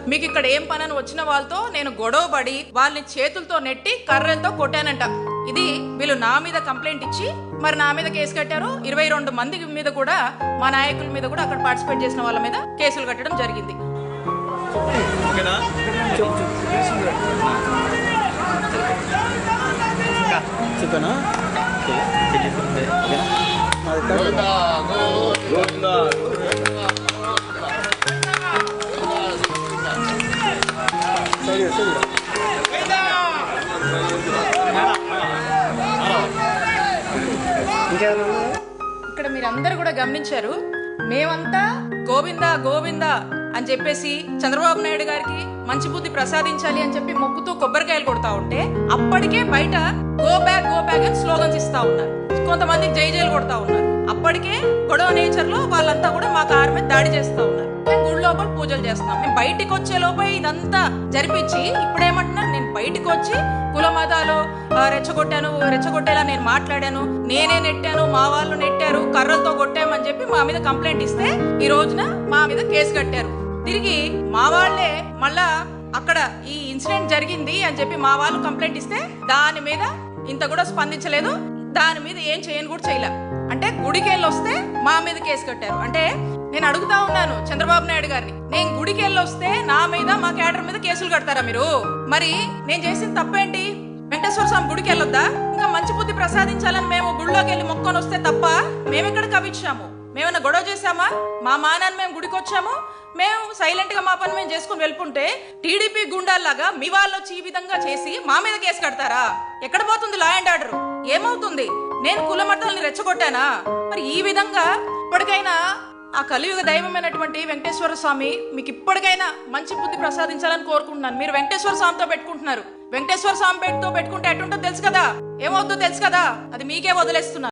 మీకు ఇక్కడ ఏం పని అని వచ్చిన వాళ్ళతో నేను గొడవపడి వాళ్ళని చేతులతో నెట్టి కర్రలతో కొట్టానంట. ఇది వీళ్ళు నా మీద కంప్లైంట్ ఇచ్చి మరి నా మీద కేసు కట్టారు. 22 మంది మీద కూడా, మా నాయకుల మీద కూడా, అక్కడ పార్టిసిపేట్ చేసిన వాళ్ళ మీద కేసులు కట్టడం జరిగింది. ఇక్కడ మీరందరూ కూడా గమనించారు, మేమంతా గోవిందా గోవిందా అని చెప్పేసి చంద్రబాబు నాయుడు గారికి మంచి బుద్ధి ప్రసాదించాలి అని చెప్పి మొక్కుతూ కొబ్బరికాయలు కొడతా ఉంటే అప్పటికే బయట గో బ్యాక్ అని స్లోగన్స్ ఇస్తా ఉన్నారు. కొంతమంది జైలు కొడతా ఉన్నారు. అప్పటికే గొడవ నేచర్ లో వాళ్ళంతా కూడా మా కారు మీద దాడి చేస్తా ఉన్నారు. మేము గుడి లోపల పూజలు చేస్తున్నాం. మేము బయటికి వచ్చే లోపే ఇదంతా జరిపించి ఇప్పుడేమంటున్నారు, నేను బయటికి వచ్చి కుల మతాలు రెచ్చగొట్టేలా నేను మాట్లాడాను, నేనే నెట్టాను, మా వాళ్ళు నెట్టారు, కర్రలతో కొట్టామని చెప్పి మా మీద కంప్లైంట్ ఇస్తే ఈ రోజున మా మీద కేసు కట్టారు. తిరిగి మా వాళ్ళే మళ్ళా అక్కడ ఈ ఇన్సిడెంట్ జరిగింది అని చెప్పి మా వాళ్ళు కంప్లైంట్ ఇస్తే దాని మీద ఇంత కూడా స్పందించలేదు. దాని మీద ఏం చేయని కూడా చేయలే. అంటే గుడికి వెళ్ళి వస్తే మా మీద కేసు కట్టారు. అంటే నేను అడుగుతా ఉన్నాను చంద్రబాబు నాయుడు గారిని, నేను గుడికి వెళ్ళి వస్తే నా మీద, మా క్యాడర్ మీద కేసులు కడతారా మీరు? మరి నేను చేసిన తప్పేంటి? వెంకటేశ్వర స్వామి గుడికి వెళ్ళొద్దా? ఇంకా మంచి బుద్ధి ప్రసాదించాలని మేము గుడిలోకి వెళ్ళి మొక్కొని వస్తే తప్ప మేమెక్కడ కవిచ్చాము? మేమన్నా గొడవ చేశామా? మా మానాన్ని మేము గుడికి వచ్చాము, మేము సైలెంట్ గా మా పని మేము చేసుకుని వెళ్ళుకుంటే టీడీపీ గుండాల్లాగా మీ వాళ్ళు వచ్చి ఈ విధంగా చేసి మా మీద కేసు కడతారా? ఎక్కడ పోతుంది లా అండ్ ఆర్డర్? ఏమవుతుంది? నేను కుల మతాలని రెచ్చగొట్టానా? మరి ఈ విధంగా ఇప్పటికైనా ఆ కలియుగ దైవమైనటువంటి వెంకటేశ్వర స్వామి మీకు ఇప్పటికైనా మంచి బుద్ధి ప్రసాదించాలని కోరుకుంటున్నాను. మీరు వెంకటేశ్వర స్వామితో పెట్టుకుంటున్నారు. వెంకటేశ్వర స్వామి పెట్టుకుంటే ఎటుంటో తెలుసు కదా, ఏమవుతుందో తెలుసు కదా, అది మీకే వదిలేస్తున్నాను.